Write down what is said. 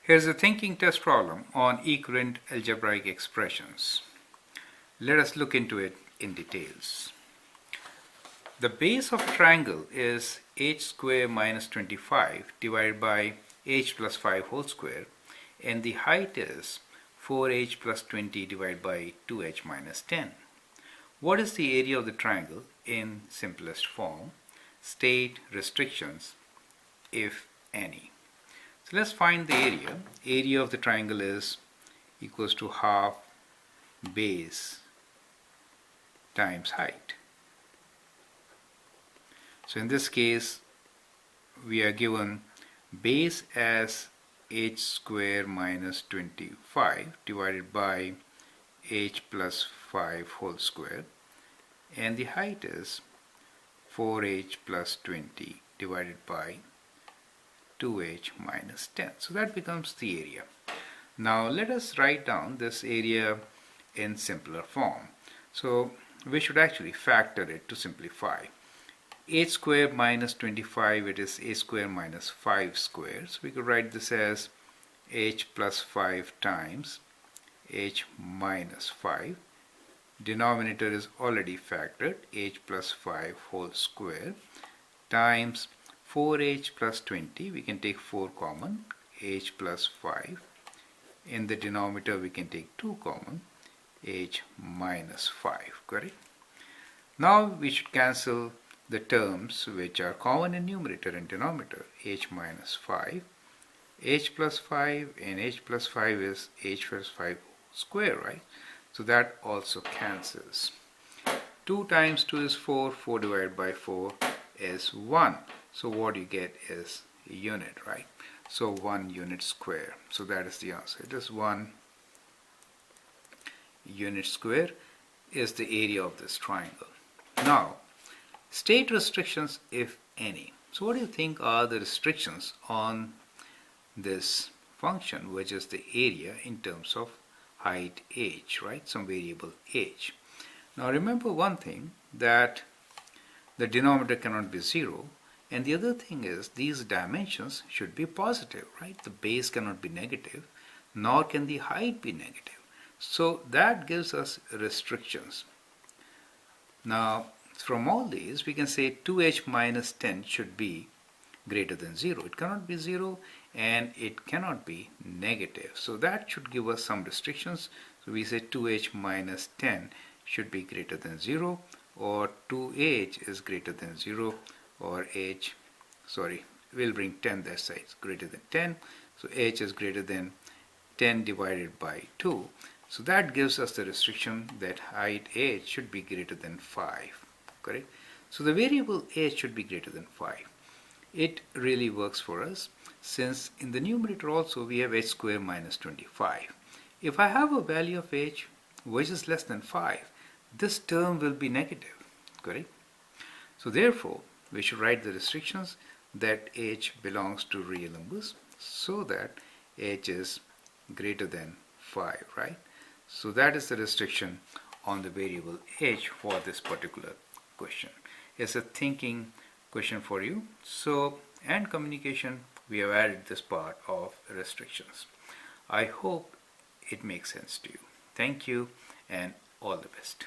Here's a thinking test problem on equivalent algebraic expressions. Let us look into it in details. The base of a triangle is h square minus 25 divided by h plus 5 whole square, and the height is 4h plus 20 divided by 2h minus 10. What is the area of the triangle in simplest form? State restrictions, if any. So let's find the area. Area of the triangle is equals to half base times height. So in this case, we are given base as h square minus 25 divided by h plus 5 whole square, and the height is 4h plus 20 divided by 2h minus 10. So that becomes the area. Now let us write down this area in simpler form. So we should actually factor it to simplify. H square minus 25, it is h square minus 5 squared. So we could write this as h plus 5 times h minus 5. Denominator is already factored, h plus 5 whole square, times 4h plus 20. We can take 4 common, h plus 5. In the denominator we can take 2 common, h minus 5, correct? Now we should cancel the terms which are common in numerator and denominator, h minus 5, h plus 5, and h plus 5 is h plus 5 square, right? So that also cancels. 2 times 2 is 4, 4 divided by 4 is 1. So what you get is a unit, right? So 1 unit square. So that is the answer. It is 1 unit square is the area of this triangle. Now, state restrictions, if any. So what do you think are the restrictions on this function, which is the area in terms of height h, right? Some variable h. Now remember one thing, that the denominator cannot be 0, and the other thing is these dimensions should be positive, right? The base cannot be negative, nor can the height be negative. So that gives us restrictions. Now from all these we can say 2h minus 10 should be greater than 0. It cannot be 0 and it cannot be negative. So that should give us some restrictions. So we say 2h minus 10 should be greater than 0, or 2h is greater than 0, or we'll bring 10 that side, greater than 10. So h is greater than 10 divided by 2. So that gives us the restriction that height h should be greater than 5, correct? So the variable h should be greater than 5. It really works for us, since in the numerator also we have h square minus 25. If I have a value of h which is less than 5, this term will be negative, correct? So therefore we should write the restrictions that h belongs to real numbers, so that h is greater than 5, right? So that is the restriction on the variable h for this particular question. It's a thinking question for you. So, and communication, we have added this part of restrictions. I hope it makes sense to you. Thank you and all the best.